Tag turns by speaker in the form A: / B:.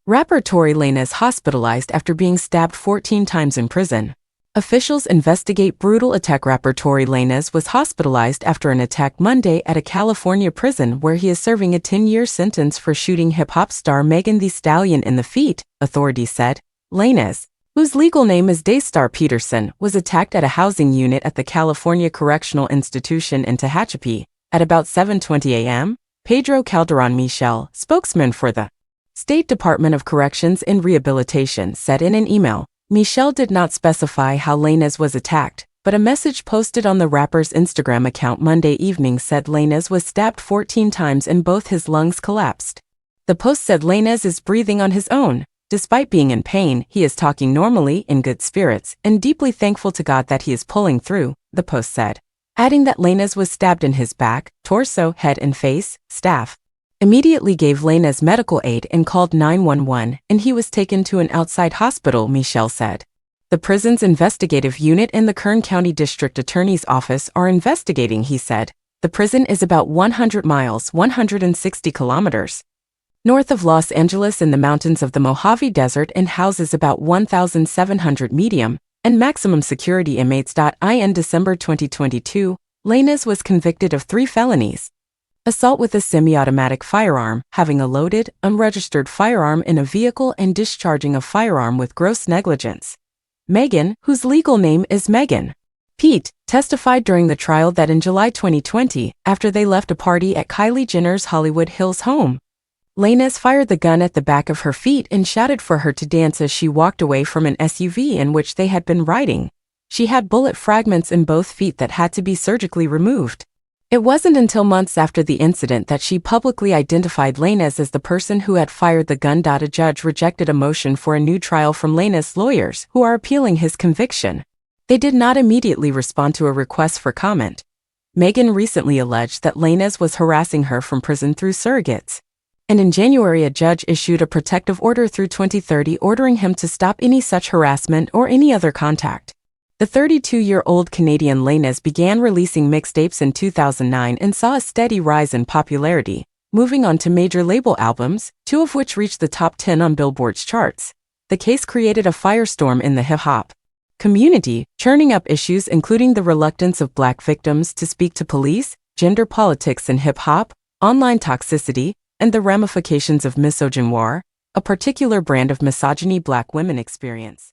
A: Rapper Tory Lanez hospitalized after being stabbed 14 times in prison. Officials investigate brutal attack. Rapper Tory Lanez was hospitalized after an attack Monday at a California prison where he is serving a 10-year sentence for shooting hip-hop star Megan Thee Stallion in the feet, authorities said. Lanez, whose legal name is Daystar Peterson, was attacked at a housing unit at the California Correctional Institution in Tehachapi at about 7:20 a.m., Pedro Calderon Michel, spokesman for the State Department of Corrections and Rehabilitation, said in an email. Michel did not specify how Lanez was attacked, but a message posted on the rapper's Instagram account Monday evening said Lanez was stabbed 14 times and both his lungs collapsed. The post said Lanez is breathing on his own. Despite being in pain, he is talking normally, in good spirits, and deeply thankful to God that he is pulling through, the post said, adding that Lanez was stabbed in his back, torso, head and face. Staff immediately gave Lanez medical aid and called 911, and he was taken to an outside hospital, Michel said. The prison's investigative unit and the Kern County District Attorney's Office are investigating, he said. The prison is about 100 miles, 160 kilometers, north of Los Angeles in the mountains of the Mojave Desert and houses about 1,700 medium and maximum security inmates. In December 2022, Lanez was convicted of 3 felonies. Assault with a semi-automatic firearm, having a loaded, unregistered firearm in a vehicle and discharging a firearm with gross negligence. Megan, whose legal name is Megan Pete, testified during the trial that in July 2020, after they left a party at Kylie Jenner's Hollywood Hills home, Lanez fired the gun at the back of her feet and shouted for her to dance as she walked away from an SUV in which they had been riding. She had bullet fragments in both feet that had to be surgically removed. It wasn't until months after the incident that she publicly identified Lanez as the person who had fired the gun. A judge rejected a motion for a new trial from Lanez's lawyers, who are appealing his conviction. They did not immediately respond to a request for comment. Megan recently alleged that Lanez was harassing her from prison through surrogates. And in January, a judge issued a protective order through 2030 ordering him to stop any such harassment or any other contact. The 32-year-old Canadian Lanez began releasing mixtapes in 2009 and saw a steady rise in popularity, moving on to major label albums, 2 of which reached the top 10 on Billboard's charts. The case created a firestorm in the hip-hop community, churning up issues including the reluctance of Black victims to speak to police, gender politics in hip-hop, online toxicity, and the ramifications of misogynoir, a particular brand of misogyny Black women experience.